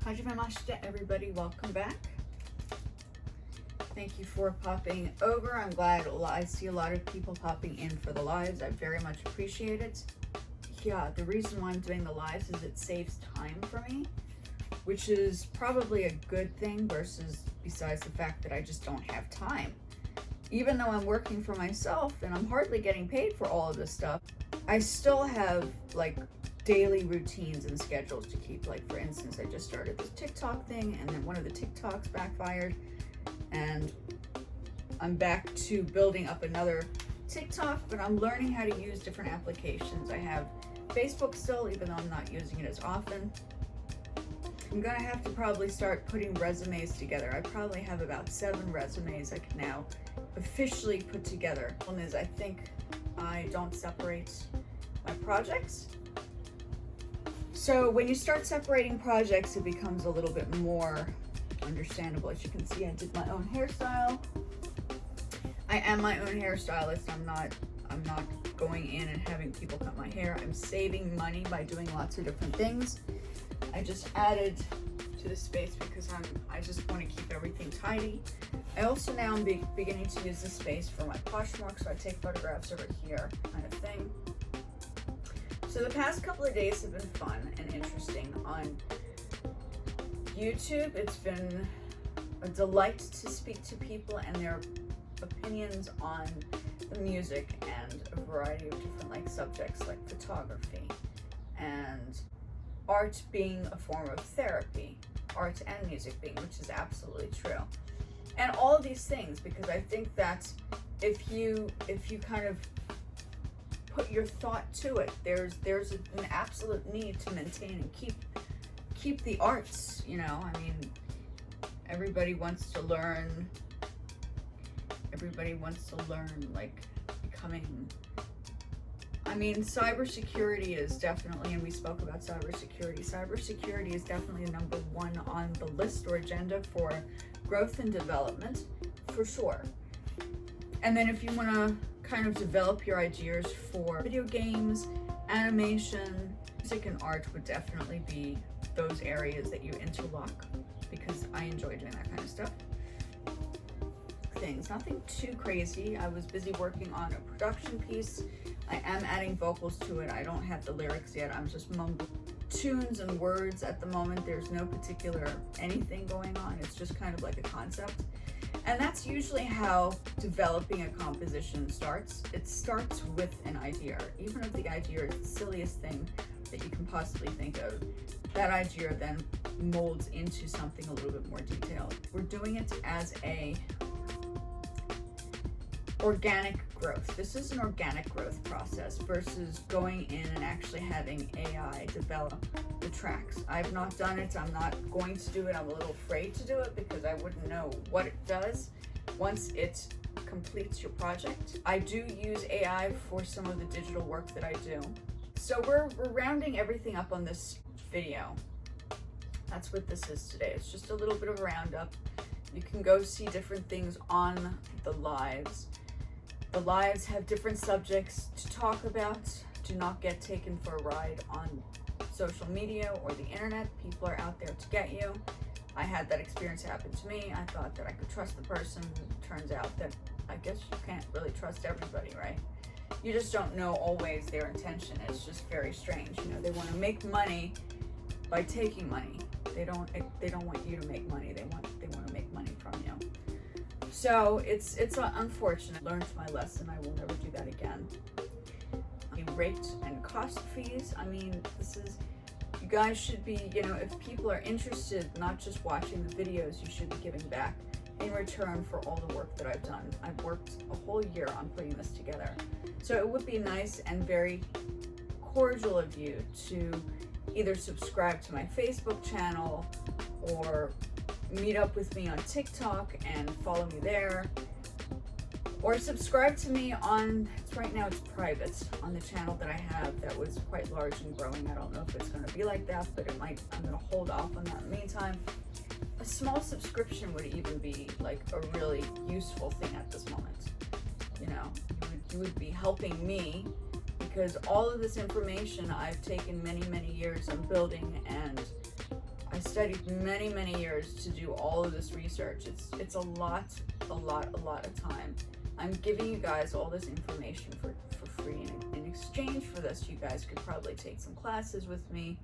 Hajimemashite, everybody. Welcome back. Thank you for popping over. I'm glad I see a lot of people popping in for the lives. I very much appreciate it. Yeah, the reason why I'm doing the lives is it saves time for me, which is probably a good thing versus besides the fact that I just don't have time. Even though I'm working for myself and I'm hardly getting paid for all of this stuff, I still have like daily routines and schedules to keep. Like for instance, I just started this TikTok thing and then one of the TikToks backfired and I'm back to building up another TikTok, but I'm learning how to use different applications. I have Facebook still, even though I'm not using it as often. I'm gonna have to probably start putting resumes together. I probably have about 7 resumes I can now officially put together. One is I think I don't separate my projects. So when you start separating projects, it becomes a little bit more understandable. As you can see, I did my own hairstyle. I am my own hairstylist. I'm not going in and having people cut my hair. I'm saving money by doing lots of different things. I just added to the space because I just want to keep everything tidy. I also now am beginning to use this space for my Poshmark, so I take photographs over here, kind of thing. So the past couple of days have been fun and interesting. On YouTube, it's been a delight to speak to people and their opinions on the music and a variety of different subjects like photography and art being a form of therapy, art and music being, which is absolutely true. And all of these things, because I think that if you kind of put your thought to it, there's an absolute need to maintain and keep the arts, you know. I mean, everybody wants to learn like becoming, I mean, cybersecurity is definitely, and we spoke about cybersecurity. Cybersecurity is definitely number 1 on the list or agenda for growth and development, for sure. And then if you want to kind of develop your ideas for video games, animation, music and art would definitely be those areas that you interlock, because I enjoy doing that kind of stuff. Things, nothing too crazy. I was busy working on a production piece. I am adding vocals to it. I don't have the lyrics yet. I'm just mumbling tunes and words at the moment. There's no particular anything going on. It's just kind of like a concept. And that's usually how developing a composition starts. It starts with an idea. Even if the idea is the silliest thing that you can possibly think of, that idea then molds into something a little bit more detailed. We're doing it as a organic growth. This is an organic growth process versus going in and actually having AI develop the tracks. I've not done it. I'm not going to do it. I'm a little afraid to do it because I wouldn't know what it does once it completes your project. I do use AI for some of the digital work that I do. So we're rounding everything up on this video. That's what this is today. It's just a little bit of a roundup. You can go see different things on the lives. The lives have different subjects to talk about. Do not get taken for a ride on social media or the internet. People are out there to get you. I had that experience happen to me. I thought that I could trust the person. Turns out that I guess you can't really trust everybody, right? You just don't know always their intention. It's just very strange. You know, they want to make money by taking money. They don't want you to make money. They want to make money from you. So it's unfortunate. Learned my lesson. I will never do that again. Rate and cost fees. I mean, you guys should be, you know, if people are interested, not just watching the videos, you should be giving back in return for all the work that I've done. I've worked a whole year on putting this together. So it would be nice and very cordial of you to either subscribe to my Facebook channel or meet up with me on TikTok and follow me there, or subscribe to me on, right now it's private, on the channel that I have that was quite large and growing. I don't know if it's going to be like that, but it might. I'm going to hold off on that in the meantime. A small subscription would even be like a really useful thing at this moment. You know, you would be helping me, because all of this information I've taken many years of building, and studied many, many years to do all of this research. It's a lot of time. I'm giving you guys all this information for free. And in exchange for this, you guys could probably take some classes with me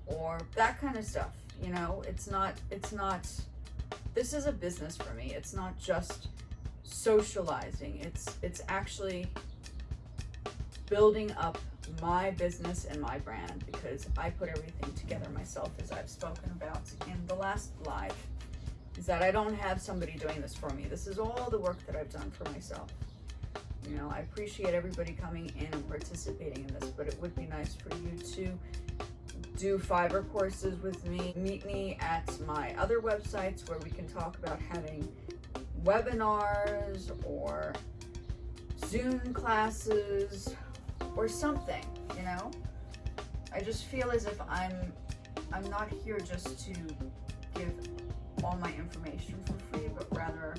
or that kind of stuff. You know, it's not, this is a business for me. It's not just socializing. It's actually building up my business and my brand, because I put everything together myself, as I've spoken about in the last live, is that I don't have somebody doing this for me. This is all the work that I've done for myself. You know, I appreciate everybody coming in and participating in this, but it would be nice for you to do Fiverr courses with me. Meet me at my other websites where we can talk about having webinars or Zoom classes or something, you know? I just feel as if I'm not here just to give all my information for free, but rather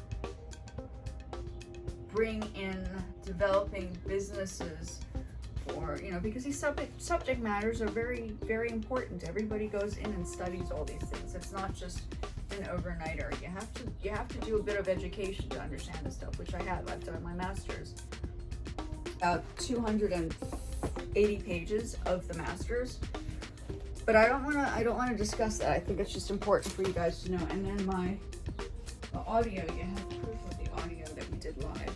bring in developing businesses, or, you know, because these subject matters are very, very important. Everybody goes in and studies all these things. It's not just an overnighter. You have to do a bit of education to understand this stuff, which I have. I've done my master's. 280 pages of the master's, but I don't want to discuss that. I think it's just important for you guys to know. And then the audio, you have proof of the audio that we did live.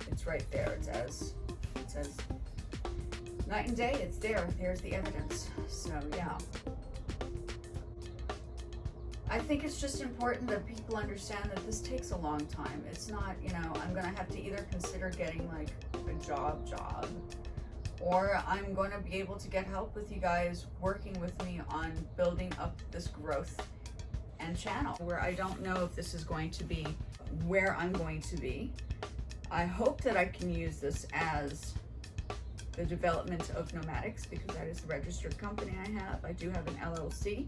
It's right there. It says night and day. It's there. There's the evidence. So yeah, I think it's just important that people understand that this takes a long time. It's not, you know, I'm gonna have to either consider getting like a job, or I'm going to be able to get help with you guys working with me on building up this growth and channel, where I don't know if this is going to be where I'm going to be. I hope that I can use this as the development of Nomadics, because that is the registered company I have. I do have an LLC.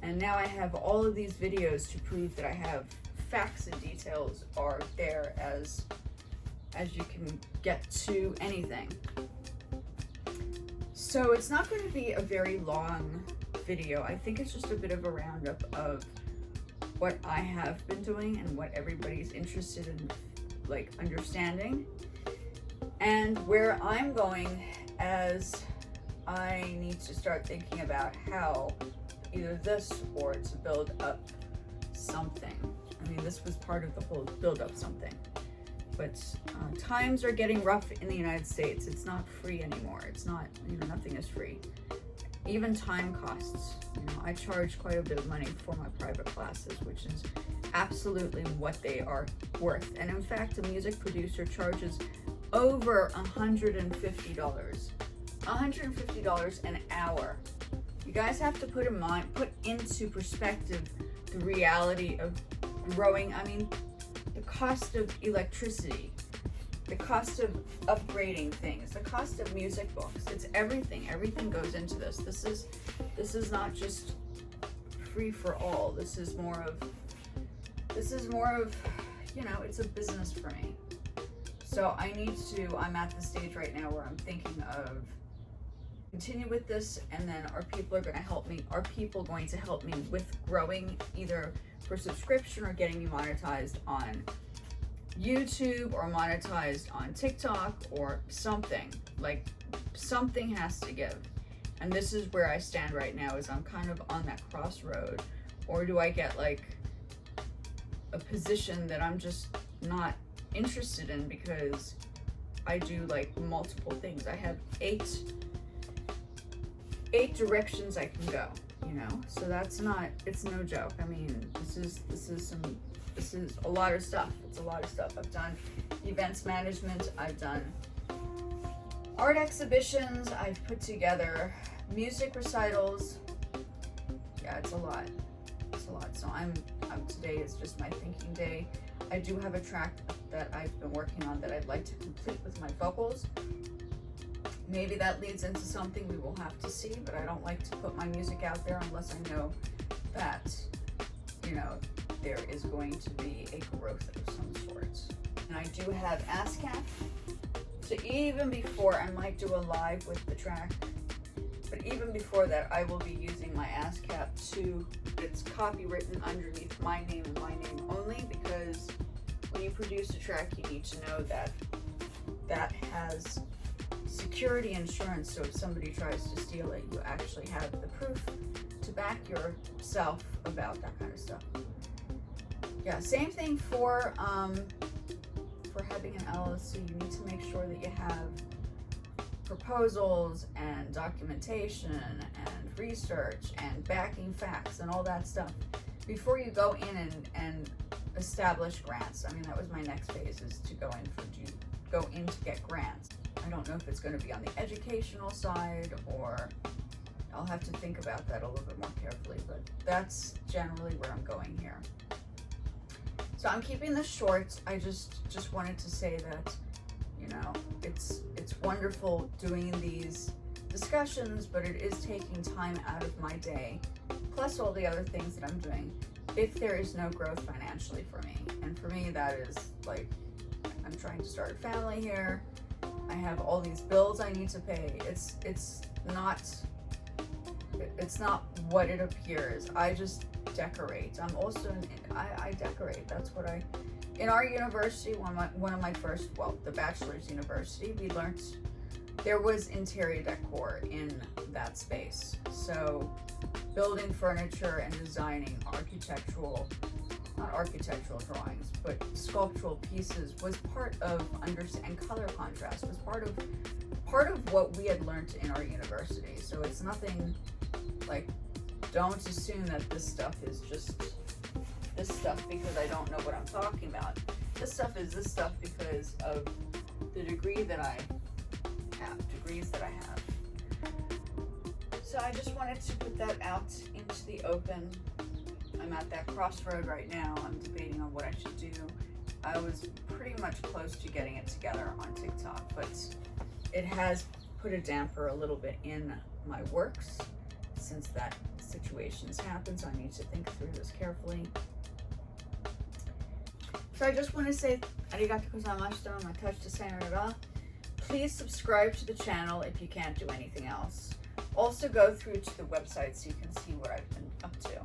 And now I have all of these videos to prove that I have facts and details are there as you can get to anything. So it's not going to be a very long video. I think it's just a bit of a roundup of what I have been doing and what everybody's interested in, like, understanding, and where I'm going as I need to start thinking about how either this or to build up something. I mean, this was part of the whole build up something. But times are getting rough in the United States. It's not free anymore. It's not, you know, nothing is free. Even time costs. You know, I charge quite a bit of money for my private classes, which is absolutely what they are worth. And in fact, a music producer charges over $150. $150 an hour. You guys have to put into perspective the reality of growing. I mean, the cost of electricity, the cost of upgrading things, the cost of music books. It's everything. Everything goes into this. This is not just free for all. This is more of, you know, it's a business for me. So I'm at the stage right now where I'm thinking of continue with this, and then are people going to help me with growing, either for subscription or getting me monetized on YouTube or monetized on TikTok or something. Like, something has to give. And this is where I stand right now, is I'm kind of on that crossroad. Or do I get like a position that I'm just not interested in because I do like multiple things. I have eight directions I can go, you know? So it's no joke. I mean, this is a lot of stuff. It's a lot of stuff. I've done events management, I've done art exhibitions, I've put together music recitals. Yeah, it's a lot. It's a lot. So today is just my thinking day. I do have a track that I've been working on that I'd like to complete with my vocals. Maybe that leads into something, we will have to see, but I don't like to put my music out there unless I know that, you know, there is going to be a growth of some sorts. And I do have ASCAP. So even before, I might do a live with the track, but even before that, I will be using my ASCAP it's copywritten underneath my name and my name only, because when you produce a track, you need to know that that has security insurance, so if somebody tries to steal it, you actually have the proof to back yourself about that kind of stuff. Yeah, same thing for having an LLC. You need to make sure that you have proposals and documentation and research and backing facts and all that stuff before you go in and establish grants. I mean, that was my next phase, is to go in to get grants. I don't know if it's going to be on the educational side, or I'll have to think about that a little bit more carefully, but that's generally where I'm going here. So I'm keeping this short. I just wanted to say that, you know, it's wonderful doing these discussions, but it is taking time out of my day, plus all the other things that I'm doing, if there is no growth financially for me. And for me, that is like, I'm trying to start a family here. I have all these bills I need to pay. It's not what it appears. I just decorate. I'm also I decorate. That's what in our university, one of my first, well, the bachelor's university, we learned there was interior decor in that space. So building furniture and designing not architectural drawings, but sculptural pieces was part of and color contrast was part of what we had learned in our university. So it's nothing like, don't assume that this stuff is just this stuff because I don't know what I'm talking about. This stuff is this stuff because of the degrees that I have. So I just wanted to put that out into the open. I'm at that crossroad right now. I'm debating on what I should do. I was pretty much close to getting it together on TikTok, but it has put a damper a little bit in my works since that situation has happened, so I need to think through this carefully. So I just want to say arigato gozaimashita, matashi sayonara. Please subscribe to the channel if you can't do anything else. Also go through to the website so you can see what I've been up to.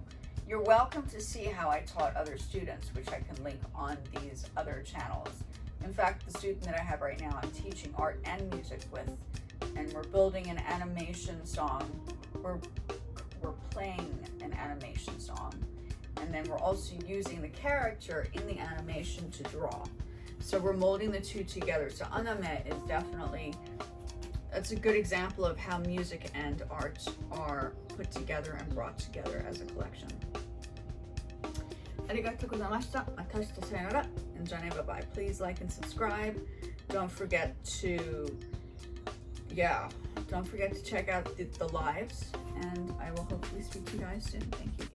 You're welcome to see how I taught other students, which I can link on these other channels. In fact, the student that I have right now, I'm teaching art and music with, and we're building an animation song. We're playing an animation song, and then we're also using the character in the animation to draw. So we're molding the two together. So anime is definitely, that's a good example of how music and art are put together and brought together as a collection. Arigatou gozaimashita. Matashi sayonara. And Jane, bye-bye. Please like and subscribe. Don't forget to check out the lives, and I will hopefully speak to you guys soon. Thank you.